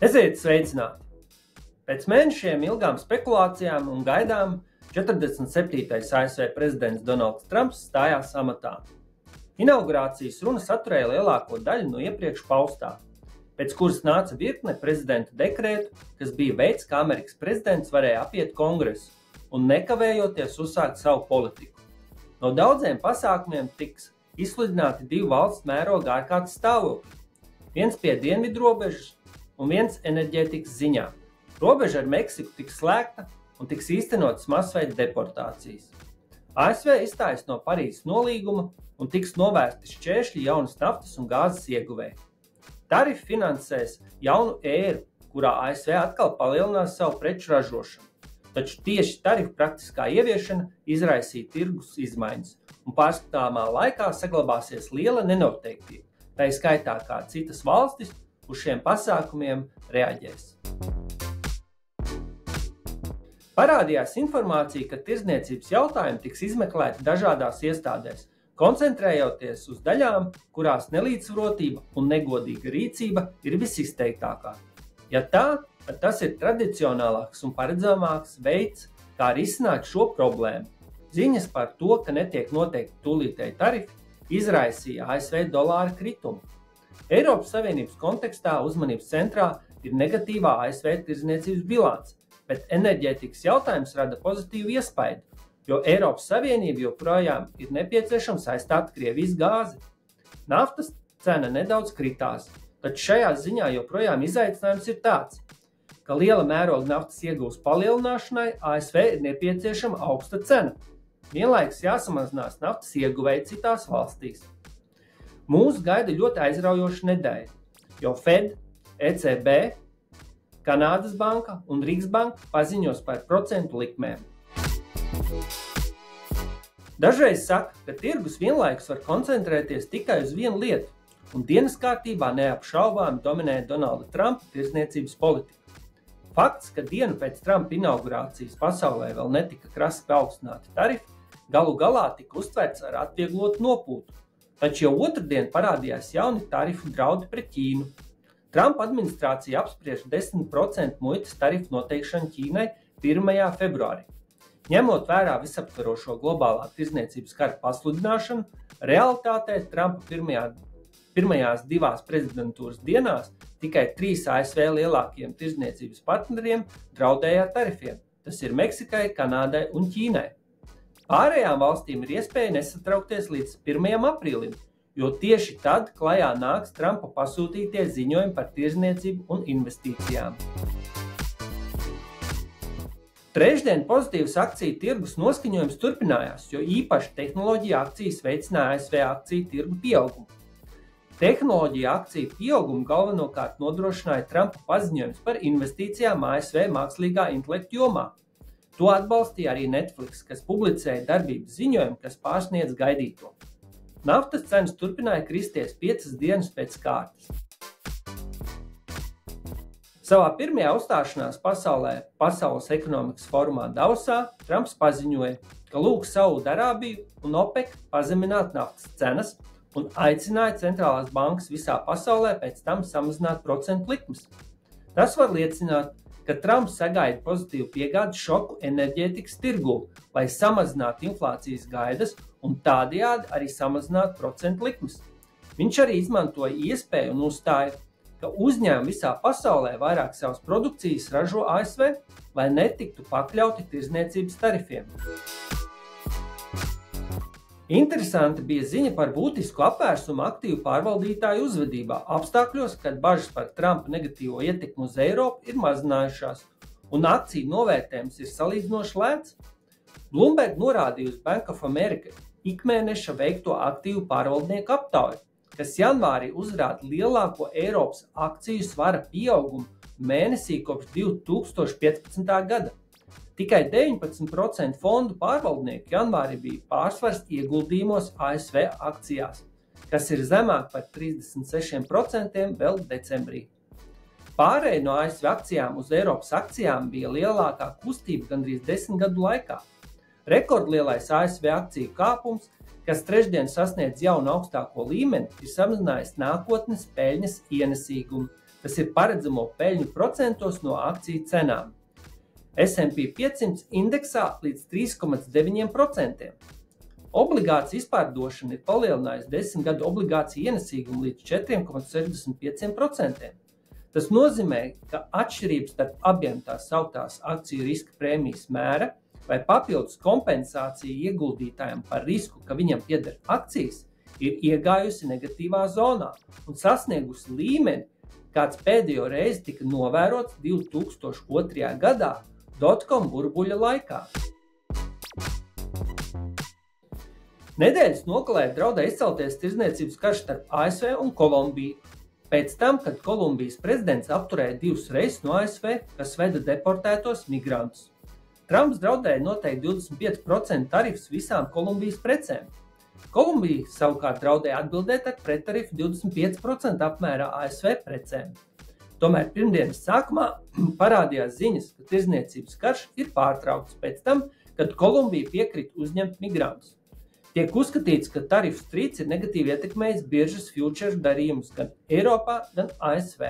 Esiet sveicināti! Pēc mēnešiem ilgām spekulācijām un gaidām 47. ASV prezidents Donalds Trumps stājās amatā. Inaugurācijas runa saturēja lielāko daļu no iepriekš paustā, pēc kuras nāca virkne prezidenta dekrētu, kas bija veids, kā Amerikas prezidents varēja apiet kongresu un nekavējoties uzsākt savu politiku. No daudziem pasākumiem tiks izsludināti 2 valsts mēroga ārkārtas stāvokļi, viens pie dienvidu robežas un viens enerģētikas ziņā. Robeža ar Meksiku tiks slēgta un tiks īstenotas masveida deportācijas. ASV izstājas no Parīzes nolīguma un tiks novērsti šķēršļi jaunas naftas un gāzes ieguvēji. Tarifi finansēs jaunu ēru, kurā ASV atkal palielinās savu preču ražošanu, taču tieši tarifu praktiskā ieviešana izraisīja tirgus izmaiņas un pārskatāmā laikā saglabāsies liela nenoteiktība, tā skaitā kā citas valstis uz šiem pasākumiem reaģēs. Parādījās informācija, ka tirdzniecības jautājumi tiks izmeklēti dažādās iestādēs, koncentrējoties uz daļām, kurās nelīdzsvarotība un negodīga rīcība ir visizteiktākā. Ja tā, tad tas ir tradicionālāks un paredzamāks veids, kā risināt šo problēmu. Ziņas par to, ka netiek noteikti tūlītēji tarifi, izraisīja ASV dolāra kritumu. Eiropas Savienības kontekstā uzmanības centrā ir negatīvā ASV tirdzniecības bilance, bet enerģētikas jautājums rada pozitīvu iespaidu, jo Eiropas Savienība joprojām ir nepieciešams aizstāt Krievijas gāzi. Naftas cena nedaudz kritās, taču šajā ziņā joprojām izaicinājums ir tāds, ka liela mēroga naftas iegūs palielināšanai ASV ir nepieciešama augsta cena. Vienlaikus jāsamazinās naftas ieguvēji citās valstīs. Mūs gaida ļoti aizraujoša nedēļa, jo Fed, ECB, Kanādas banka un Rīgas banka paziņos par procentu likmēm. Dažreiz saka, ka tirgus vienlaikus var koncentrēties tikai uz vienu lietu, un dienas kārtībā neapšaubāmi dominē Donalda Trumpa tirdzniecības politika. Fakts, ka dienu pēc Trumpa inaugurācijas pasaulē vēl netika krasi paaugstināti tarifi, galu galā tika uztverts ar atvieglotu nopūtu. Taču jau otrdien parādījās jauni tarifu draudi pret Ķīnu. Trumpa administrācija apspriež 10% muitas tarifu noteikšanu Ķīnai 1. februārī. Ņemot vērā visaptverošo globālā tirdzniecības kara pasludināšanu, realitātē Trumpa pirmajās 2 prezidentūras dienās tikai 3 ASV lielākajiem tirdzniecības partneriem draudēja ar tarifiem. Tas ir Meksikai, Kanādai un Ķīnai. Pārējām valstīm ir iespēja nesatraukties līdz 1. aprīlim, jo tieši tad klajā nāks Trumpa pasūtītie ziņojumi par tirdzniecību un investīcijām. Trešdien pozitīvs akciju tirgus noskaņojums turpinājās, jo īpaši tehnoloģija akcijas veicināja ASV akciju tirgu pieaugumu. Tehnoloģija akciju pieaugumu galvenokārt nodrošināja Trumpa paziņojums par investīcijām ASV mākslīgā intelekta jomā. To atbalstīja arī Netflix, kas publicēja darbības ziņojumu, kas pārsniedz gaidīto. Naftas cenas turpināja kristies 5 dienas pēc kārtas. Savā pirmajā uzstāšanās Pasaules ekonomikas forumā Davosā Trumps paziņoja, ka lūg Saudārābiju un OPEC pazemināt naftas cenas un aicināja centrālās bankas visā pasaulē pēc tam samazināt procentu likmes. Tas var liecināt, ka Trumps sagaida pozitīvu piegādes šoku enerģētikas tirgū, lai samazinātu inflācijas gaidas un tādējādi arī samazinātu procentu likmes. Viņš arī izmantoja iespēju un uzstāja, ka uzņēmumi visā pasaulē vairāk savas produkcijas ražo ASV, lai netiktu pakļauti tirdzniecības tarifiem. Interesanti bija ziņa par būtisku apvērsumu aktīvu pārvaldītāju uzvedībā apstākļos, kad bažas par Trumpa negatīvo ietekmi uz Eiropu ir mazinājušās un akciju novērtējums ir salīdzinoši lēts. Bloomberg norādīja uz Bank of America ikmēneša veikto aktīvu pārvaldnieku aptauju, kas janvārī uzrāda lielāko Eiropas akciju svara pieaugumu mēnesī kopš 2015. gada. Tikai 19% fondu pārvaldnieku janvārī bija pārsvars ieguldījumos ASV akcijās, kas ir zemāk par 36% vēl decembrī. Pārēja no ASV akcijām uz Eiropas akcijām bija lielākā kustība gandrīz 10 gadu laikā. Rekordlielais ASV akciju kāpums, kas trešdien sasniedz jaunu augstāko līmeni, ir samazinājis nākotnes peļņas ienesīgumu. Tas ir paredzamo peļņu procentos no akciju cenām. S&P 500 indeksā līdz 3,9%. Obligāciju izpārdošana ir palielinājusi 10 gadu obligāciju ienesīgumu līdz 4,65%. Tas nozīmē, ka atšķirības starp abiem tās sauktās akciju riska prēmijas mēra vai papildus kompensācija ieguldītājiem par risku, ka viņam pieder akcijas, ir iegājusi negatīvā zonā un sasniegusi līmeni, kāds pēdējo reizi tika novērots 2002. gadā dotcom burbuļa laikā. Nedēļas nogalē draudēja izcelties tirdzniecības karš starp ASV un Kolumbiju, pēc tam, kad Kolumbijas prezidents apturēja 2 reisus no ASV, kas veda deportētos migrantus. Trumps draudēja noteikt 25% tarifus visām Kolumbijas precēm. Kolumbija savukārt draudēja atbildēt ar prettarifu 25% apmērā ASV precēm. Tomēr pirmdienas sākumā parādījās ziņas, ka tirdzniecības karš ir pārtraukts pēc tam, kad Kolumbija piekrita uzņemt migrantus. Tiek uzskatīts, ka tarifu strīds ir negatīvi ietekmējis biržas futures darījumus gan Eiropā, gan ASV.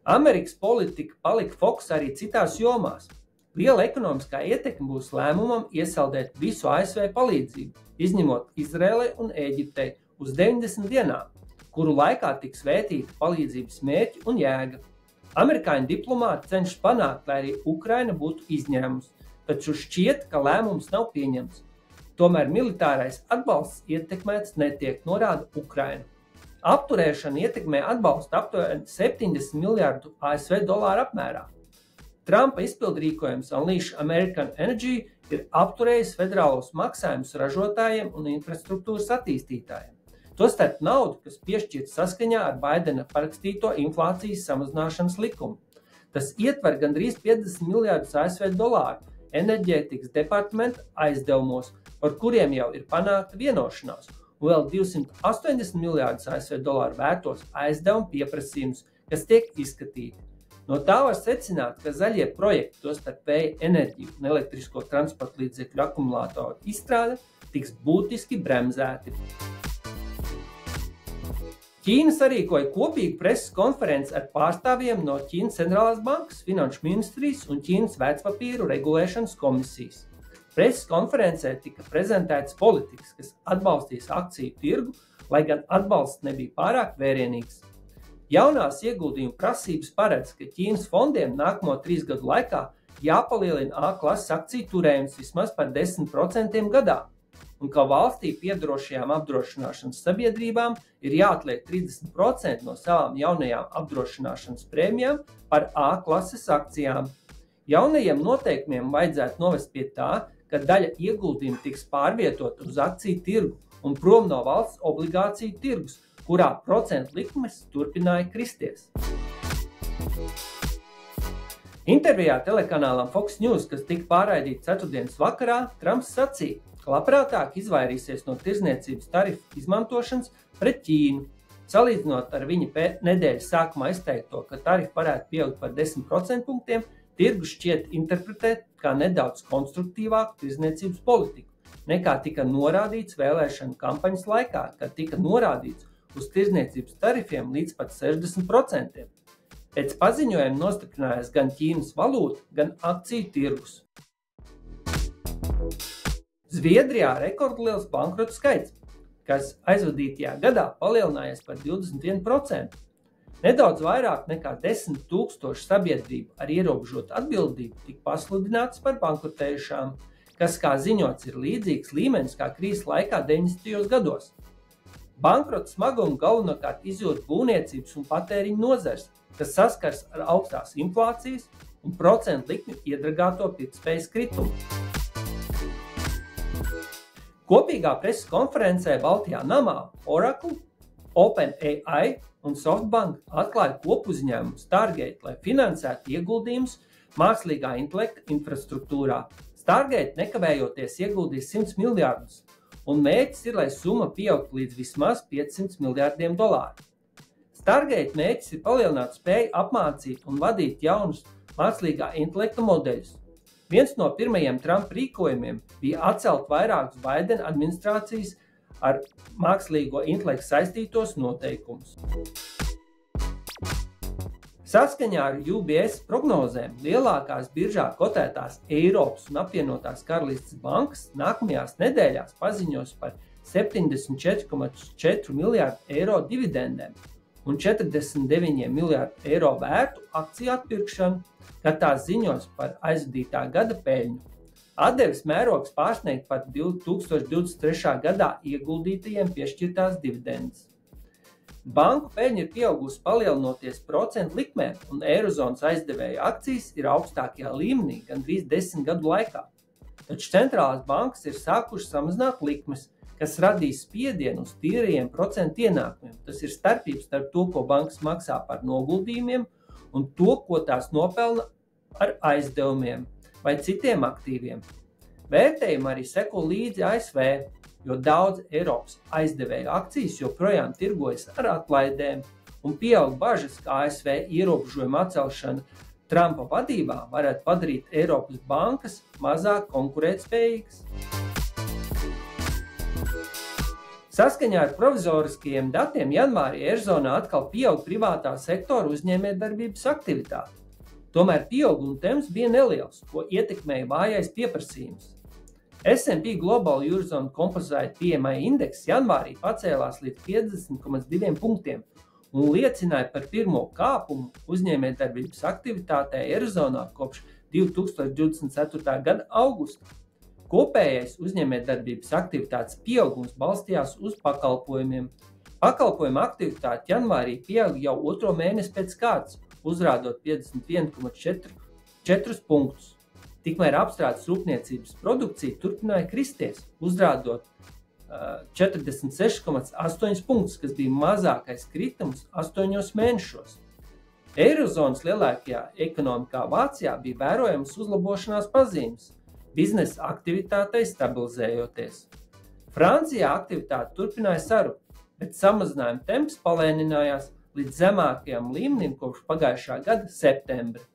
Amerikas politika palika fokusā arī citās jomās. Liela ekonomiskā ietekme būs lēmumam iesaldēt visu ASV palīdzību, izņemot Izraēlai un Ēģiptei uz 90 dienām, kuru laikā tiks vētīta palīdzības mērķi un jēga. Amerikāņu diplomāti cenšas panākt, lai arī Ukraina būtu izņēmums, taču šķiet, ka lēmums nav pieņemts. Tomēr militārais atbalsts ietekmēts netiek, norāda Ukraina. Apturēšana ietekmē atbalstu aptuveni 70 miljārdu ASV dolāru apmērā. Trumpa izpildrīkojums Unleash American Energy ir apturējis federālos maksājumus ražotājiem un infrastruktūras attīstītājiem. Tostarp naudu, kas piešķirta saskaņā ar Baidena parakstīto inflācijas samazināšanas likumu. Tas ietver gandrīz 50 miljārdus ASV dolāru enerģētikas departamenta aizdevumos, par kuriem jau ir panākta vienošanās, un vēl 280 miljārdus ASV dolāru vērtos aizdevumu pieprasījumus, kas tiek izskatīti. No tā var secināt, ka zaļie projekti, tostarp vēja enerģiju un elektrisko transporta līdzekļu akumulātoru izstrāde, tiks būtiski bremzēti. Ķīna sarīkoja kopīgu preses konferenci ar pārstāvjiem no Ķīnas centrālās bankas, finanšu ministrijas un Ķīnas vērtspapīru regulēšanas komisijas. Preses konferencē tika prezentētas politikas, kas atbalstīs akciju tirgu, lai gan atbalsts nebija pārāk vērienīgs. Jaunās ieguldījumu prasības paredz, ka Ķīnas fondiem nākamo 3 gadu laikā jāpalielina A klases akciju turējums vismaz par 10% gadā, un ka valstī piedarošajām apdrošināšanas sabiedrībām ir jāatliek 30% no savām jaunajām apdrošināšanas prēmijām par A klases akcijām. Jaunajiem noteikumiem vajadzētu novest pie tā, ka daļa ieguldījumu tiks pārvietot uz akciju tirgu un prom no valsts obligāciju tirgus, kurā procentu likmes turpināja kristies. Intervijā telekanālam Fox News, kas tika pārraidīta ceturtdienas vakarā, Trumps sacīja, ka labprātāk izvairīsies no tirdzniecības tarifu izmantošanas pret Ķīnu. Salīdzinot ar viņa nedēļas sākumā izteikto, ka tarifi varētu pieaugt par 10% punktiem, tirgus šķiet interpretēt kā nedaudz konstruktīvāku tirdzniecības politiku, nekā tika norādīts vēlēšanu kampaņas laikā, kad tika norādīts uz tirdzniecības tarifiem līdz pat 60%. Pēc paziņojuma nostiprinājās gan Ķīnas valūta, gan akciju tirgus. Zviedrijā rekordliels bankrotu skaits, kas aizvadītajā gadā palielinājies par 21%. Nedaudz vairāk nekā 10 000 sabiedrību ar ierobežotu atbildību tika pasludināts par bankrotējušām, kas, kā ziņots, ir līdzīgs līmenis kā krīzes laikā 90. gados. Bankrota smagumu galvenokārt izjūt būvniecības un patēriņa nozars, kas saskars ar augstās inflācijas un procentu likmi iedragāto pirktspējas kritumu. Kopīgā preses konferencē Baltijā namā Oracle, OpenAI un SoftBank atklāja kopuzņēmumu Stargate, lai finansētu ieguldījumus mākslīgā intelekta infrastruktūrā. Stargate nekavējoties ieguldīs 100 miljārdus, un mērķis ir, lai summa pieaugtu līdz vismaz 500 miljārdiem dolāru. Stargate mērķis ir palielināt spēju apmācīt un vadīt jaunus mākslīgā intelekta modeļus. Viens no pirmajiem Trumpa rīkojumiem bija atcelt vairākus Bidena administrācijas ar mākslīgo intelektu saistītos noteikumus. Saskaņā ar UBS prognozēm lielākās biržā kotētās Eiropas un apvienotās Karalistes bankas nākamajās nedēļās paziņos par 74,4 miljārdu eiro dividendēm un 49 miljārdu eiro vērtu akciju atpirkšanu, kad tās ziņos par aizvadītā gada peļņu. Atdeves mērogs pārsniegt pat 2023. gadā ieguldītajiem piešķirtās dividendes. Banku peļņa ir pieaugusi palielinoties procentu likmēm, un Eirozonas aizdevēju akcijas ir augstākajā līmenī gandrīz 10 gadu laikā. Taču centrālās bankas ir sākušas samazināt likmes, kas radīs spiedienu uz tīrajiem procentu ienākumiem. Tas ir starpības starp to, ko bankas maksā par noguldījumiem, un to, ko tās nopelna ar aizdevumiem vai citiem aktīviem. Vērtējumi arī seko līdzi ASV, jo daudz Eiropas aizdevēju akcijas joprojām tirgojas ar atlaidēm, un pieaug bažas, ka ASV ierobežojuma atcelšana Trumpa vadībā varētu padarīt Eiropas bankas mazāk konkurētspējīgas. Saskaņā ar provizoriskajiem datiem janvārī Eirozonā atkal pieaug privātā sektora uzņēmējdarbības aktivitāte. Tomēr pieauguma temps bija neliels, ko ietekmēja vājais pieprasījums. S&P Global Eurozone Composite PMI indeks janvārī pacēlās līdz 50,2 punktiem un liecināja par pirmo kāpumu uzņēmējdarbības aktivitātē Eirozonā kopš 2024. gada augusta. Kopējais uzņēmējdarbības aktivitātes pieaugums balstījās uz pakalpojumiem. Pakalpojuma aktivitāte janvārī pieauga jau otro mēnesi pēc kārtas, uzrādot 51,4 punktus. Tikmēr apstrādes rūpniecības produkcija turpināja kristies, uzrādot 46,8 punktus, kas bija mazākais kritums 8 mēnešos. Eirozonas lielākajā ekonomikā Vācijā bija vērojams uzlabošanās pazīmes, biznesa aktivitātei stabilizējoties. Francijā aktivitāte turpināja sarukt, bet samazinājuma temps palēninājās līdz zemākajam līmenim kopš pagājušā gada septembra.